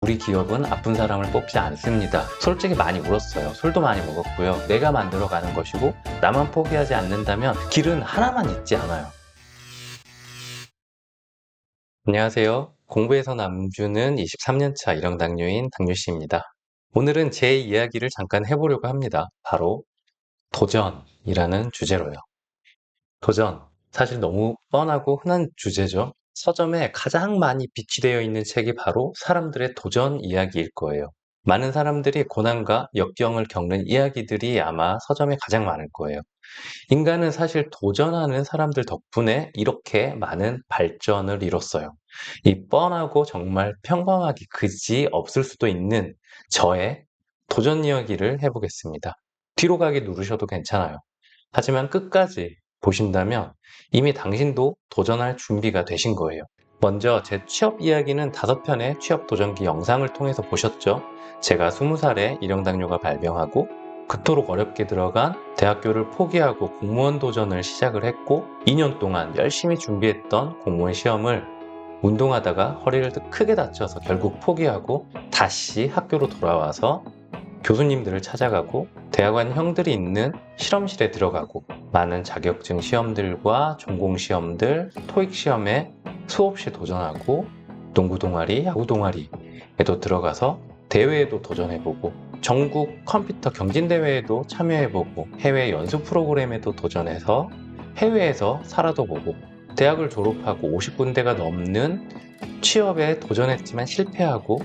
우리 기업은 아픈 사람을 뽑지 않습니다. 솔직히 많이 울었어요. 술도 많이 먹었고요. 내가 만들어가는 것이고 나만 포기하지 않는다면 길은 하나만 있지 않아요. 안녕하세요. 공부에서 남주는 23년차 일형당뇨인 당뇨씨입니다. 오늘은 제 이야기를 잠깐 해보려고 합니다. 바로 도전이라는 주제로요. 도전, 사실 너무 뻔하고 흔한 주제죠. 서점에 가장 많이 비치되어 있는 책이 바로 사람들의 도전 이야기일 거예요. 많은 사람들이 고난과 역경을 겪는 이야기들이 아마 서점에 가장 많을 거예요. 인간은 사실 도전하는 사람들 덕분에 이렇게 많은 발전을 이뤘어요. 이 뻔하고 정말 평범하기 그지 없을 수도 있는 저의 도전 이야기를 해보겠습니다. 뒤로 가기 누르셔도 괜찮아요. 하지만 끝까지 보신다면 이미 당신도 도전할 준비가 되신 거예요. 먼저 제 취업 이야기는 5편의 취업 도전기 영상을 통해서 보셨죠? 제가 20살에 일형당뇨가 발병하고 그토록 어렵게 들어간 대학교를 포기하고 공무원 도전을 시작을 했고 2년 동안 열심히 준비했던 공무원 시험을 운동하다가 허리를 크게 다쳐서 결국 포기하고 다시 학교로 돌아와서 교수님들을 찾아가고 대학원 형들이 있는 실험실에 들어가고 많은 자격증 시험들과 전공 시험들, 토익 시험에 수없이 도전하고 농구 동아리, 야구 동아리에도 들어가서 대회에도 도전해보고 전국 컴퓨터 경진대회에도 참여해보고 해외 연수 프로그램에도 도전해서 해외에서 살아도 보고 대학을 졸업하고 50군데가 넘는 취업에 도전했지만 실패하고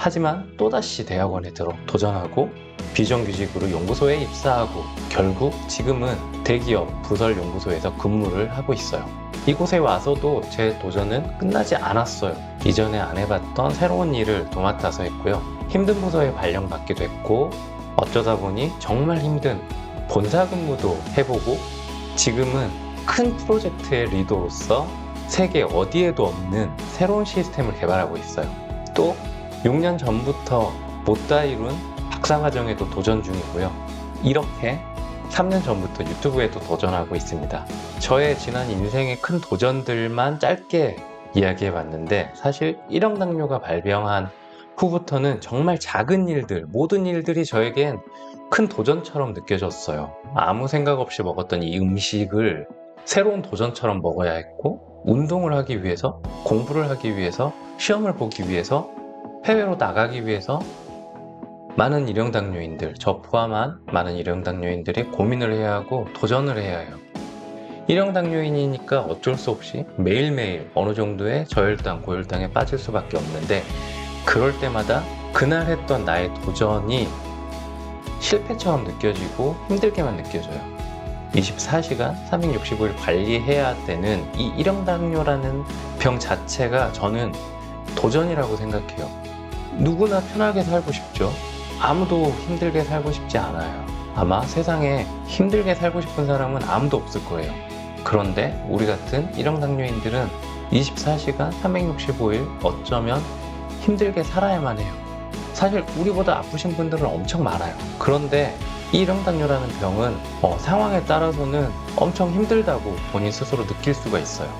하지만 또다시 대학원에 도전하고 비정규직으로 연구소에 입사하고 결국 지금은 대기업 부설연구소에서 근무를 하고 있어요. 이곳에 와서도 제 도전은 끝나지 않았어요. 이전에 안 해봤던 새로운 일을 도맡아서 했고요. 힘든 부서에 발령받기도 했고 어쩌다 보니 정말 힘든 본사 근무도 해보고 지금은 큰 프로젝트의 리더로서 세계 어디에도 없는 새로운 시스템을 개발하고 있어요. 또 6년 전부터 못다 이룬 박사과정에도 도전 중이고요. 이렇게 3년 전부터 유튜브에도 도전하고 있습니다. 저의 지난 인생의 큰 도전들만 짧게 이야기해봤는데 사실 일형당뇨가 발병한 후부터는 정말 작은 일들, 모든 일들이 저에겐 큰 도전처럼 느껴졌어요. 아무 생각 없이 먹었던 이 음식을 새로운 도전처럼 먹어야 했고 운동을 하기 위해서, 공부를 하기 위해서, 시험을 보기 위해서 해외로 나가기 위해서 많은 일형당뇨인들, 저 포함한 많은 일형당뇨인들이 고민을 해야 하고 도전을 해야 해요. 일형당뇨인이니까 어쩔 수 없이 매일매일 어느 정도의 저혈당, 고혈당에 빠질 수밖에 없는데 그럴 때마다 그날 했던 나의 도전이 실패처럼 느껴지고 힘들게만 느껴져요. 24시간 365일 관리해야 되는 이 일형당뇨라는 병 자체가 저는 도전이라고 생각해요. 누구나 편하게 살고 싶죠. 아무도 힘들게 살고 싶지 않아요. 아마 세상에 힘들게 살고 싶은 사람은 아무도 없을 거예요. 그런데 우리 같은 일형당뇨인들은 24시간 365일 어쩌면 힘들게 살아야만 해요. 사실 우리보다 아프신 분들은 엄청 많아요. 그런데 이 일형당뇨라는 병은 상황에 따라서는 엄청 힘들다고 본인 스스로 느낄 수가 있어요.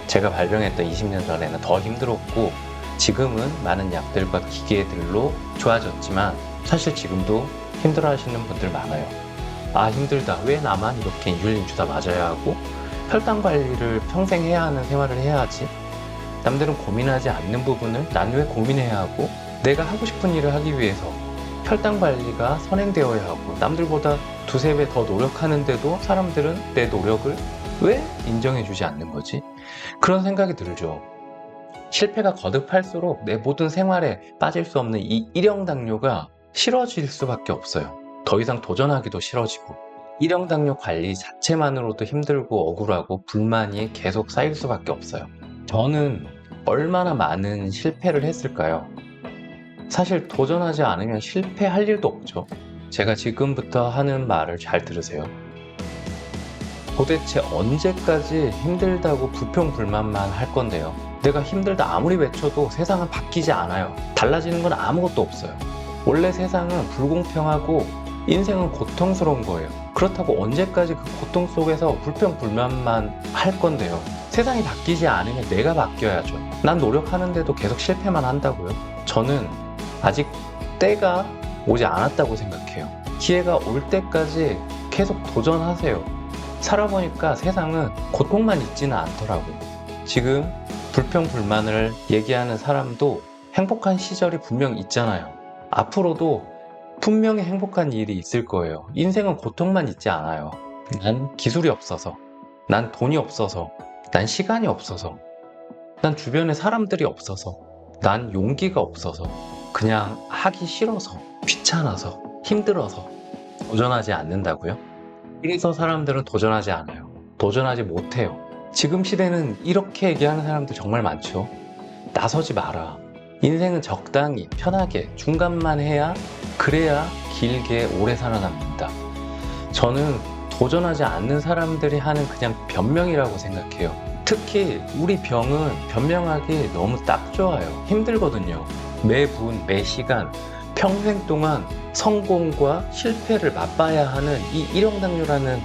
제가 발병했던 20년 전에는 더 힘들었고 지금은 많은 약들과 기계들로 좋아졌지만 사실 지금도 힘들어 하시는 분들 많아요. 아 힘들다, 왜 나만 이렇게 인슐린 주사 맞아야 하고 혈당 관리를 평생 해야 하는 생활을 해야 하지? 남들은 고민하지 않는 부분을 난 왜 고민해야 하고 내가 하고 싶은 일을 하기 위해서 혈당 관리가 선행되어야 하고 남들보다 2~3배 더 노력하는데도 사람들은 내 노력을 왜 인정해주지 않는 거지? 그런 생각이 들죠. 실패가 거듭할수록 내 모든 생활에 빠질 수 없는 이 일형당뇨가 싫어질 수밖에 없어요. 더 이상 도전하기도 싫어지고 일형당뇨 관리 자체만으로도 힘들고 억울하고 불만이 계속 쌓일 수밖에 없어요. 저는 얼마나 많은 실패를 했을까요? 사실 도전하지 않으면 실패할 일도 없죠. 제가 지금부터 하는 말을 잘 들으세요. 도대체 언제까지 힘들다고 불평불만만 할 건데요. 내가 힘들다 아무리 외쳐도 세상은 바뀌지 않아요. 달라지는 건 아무것도 없어요. 원래 세상은 불공평하고 인생은 고통스러운 거예요. 그렇다고 언제까지 그 고통 속에서 불평불만만 할 건데요. 세상이 바뀌지 않으면 내가 바뀌어야죠. 난 노력하는데도 계속 실패만 한다고요? 저는 아직 때가 오지 않았다고 생각해요. 기회가 올 때까지 계속 도전하세요. 살아보니까 세상은 고통만 있지는 않더라고요. 지금 불평불만을 얘기하는 사람도 행복한 시절이 분명 있잖아요. 앞으로도 분명히 행복한 일이 있을 거예요. 인생은 고통만 있지 않아요. 난 기술이 없어서, 난 돈이 없어서, 난 시간이 없어서, 난 주변에 사람들이 없어서, 난 용기가 없어서, 그냥 하기 싫어서, 귀찮아서, 힘들어서 도전하지 않는다고요? 그래서 사람들은 도전하지 않아요. 도전하지 못해요. 지금 시대는 이렇게 얘기하는 사람들 정말 많죠. 나서지 마라. 인생은 적당히 편하게 중간만 해야, 그래야 길게 오래 살아남는다. 저는 도전하지 않는 사람들이 하는 그냥 변명이라고 생각해요. 특히 우리 병은 변명하기 너무 딱 좋아요. 힘들거든요. 매분, 매시간, 평생 동안 성공과 실패를 맛봐야 하는 이 일형당뇨라는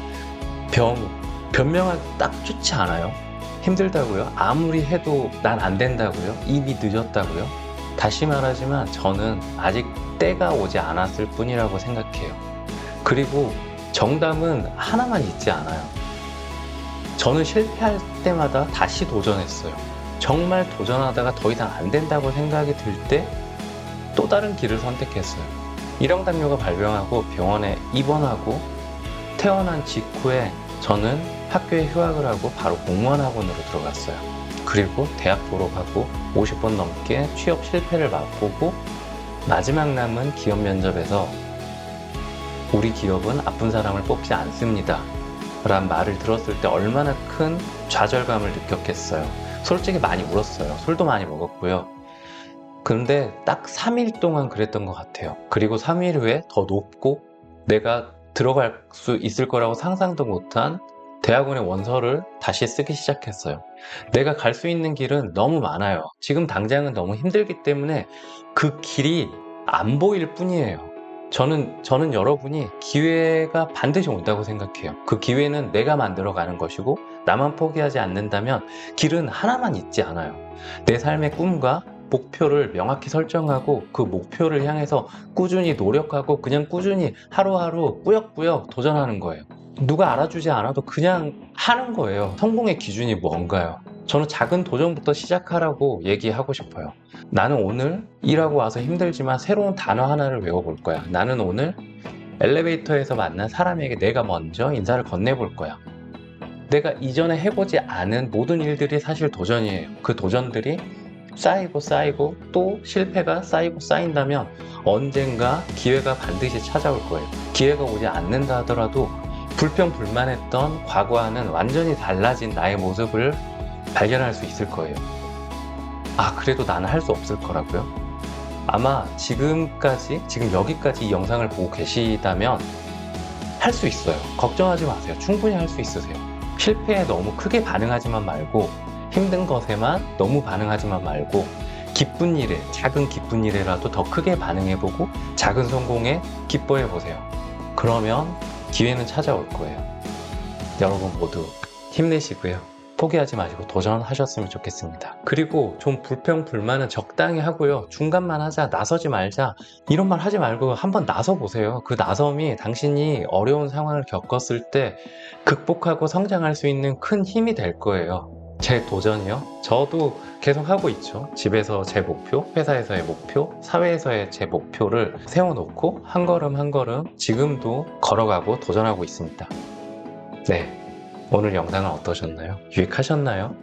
병, 변명하기 딱 좋지 않아요? 힘들다고요? 아무리 해도 난 안 된다고요? 이미 늦었다고요? 다시 말하지만 저는 아직 때가 오지 않았을 뿐이라고 생각해요. 그리고 정답은 하나만 있지 않아요. 저는 실패할 때마다 다시 도전했어요. 정말 도전하다가 더 이상 안 된다고 생각이 들 때 또 다른 길을 선택했어요. 일형당뇨가 발병하고 병원에 입원하고 태어난 직후에 저는 학교에 휴학을 하고 바로 공무원 학원으로 들어갔어요. 그리고 대학 졸업하고 50번 넘게 취업 실패를 맛보고 마지막 남은 기업 면접에서 우리 기업은 아픈 사람을 뽑지 않습니다 라는 말을 들었을 때 얼마나 큰 좌절감을 느꼈겠어요. 솔직히 많이 울었어요. 술도 많이 먹었고요. 근데 딱 3일 동안 그랬던 것 같아요. 그리고 3일 후에 더 높고 내가 들어갈 수 있을 거라고 상상도 못한 대학원의 원서를 다시 쓰기 시작했어요. 내가 갈 수 있는 길은 너무 많아요. 지금 당장은 너무 힘들기 때문에 그 길이 안 보일 뿐이에요. 저는 여러분이 기회가 반드시 온다고 생각해요. 그 기회는 내가 만들어가는 것이고 나만 포기하지 않는다면 길은 하나만 있지 않아요. 내 삶의 꿈과 목표를 명확히 설정하고 그 목표를 향해서 꾸준히 노력하고 그냥 꾸준히 하루하루 꾸역꾸역 도전하는 거예요. 누가 알아주지 않아도 그냥 하는 거예요. 성공의 기준이 뭔가요? 저는 작은 도전부터 시작하라고 얘기하고 싶어요. 나는 오늘 일하고 와서 힘들지만 새로운 단어 하나를 외워볼 거야. 나는 오늘 엘리베이터에서 만난 사람에게 내가 먼저 인사를 건네볼 거야. 내가 이전에 해보지 않은 모든 일들이 사실 도전이에요. 그 도전들이 쌓이고 또 실패가 쌓이고 쌓인다면 언젠가 기회가 반드시 찾아올 거예요. 기회가 오지 않는다 하더라도 불평불만했던 과거와는 완전히 달라진 나의 모습을 발견할 수 있을 거예요. 아, 그래도 나는 할 수 없을 거라고요? 아마 지금 여기까지 이 영상을 보고 계시다면 할 수 있어요. 걱정하지 마세요. 충분히 할 수 있으세요. 실패에 너무 크게 반응하지만 말고 힘든 것에만 너무 반응하지만 말고 기쁜 일에, 작은 기쁜 일에라도 더 크게 반응해보고 작은 성공에 기뻐해보세요. 그러면 기회는 찾아올 거예요. 여러분 모두 힘내시고요. 포기하지 마시고 도전하셨으면 좋겠습니다. 그리고 좀 불평불만은 적당히 하고요. 중간만 하자, 나서지 말자 이런 말 하지 말고 한번 나서보세요. 그 나섬이 당신이 어려운 상황을 겪었을 때 극복하고 성장할 수 있는 큰 힘이 될 거예요. 제 도전이요? 저도 계속 하고 있죠. 집에서 제 목표, 회사에서의 목표, 사회에서의 제 목표를 세워놓고 한 걸음 한 걸음 지금도 걸어가고 도전하고 있습니다. 네, 오늘 영상은 어떠셨나요? 유익하셨나요?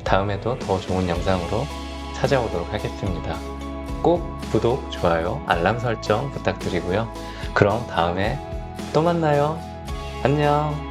다음에도 더 좋은 영상으로 찾아오도록 하겠습니다. 꼭 구독, 좋아요, 알람 설정 부탁드리고요. 그럼 다음에 또 만나요. 안녕.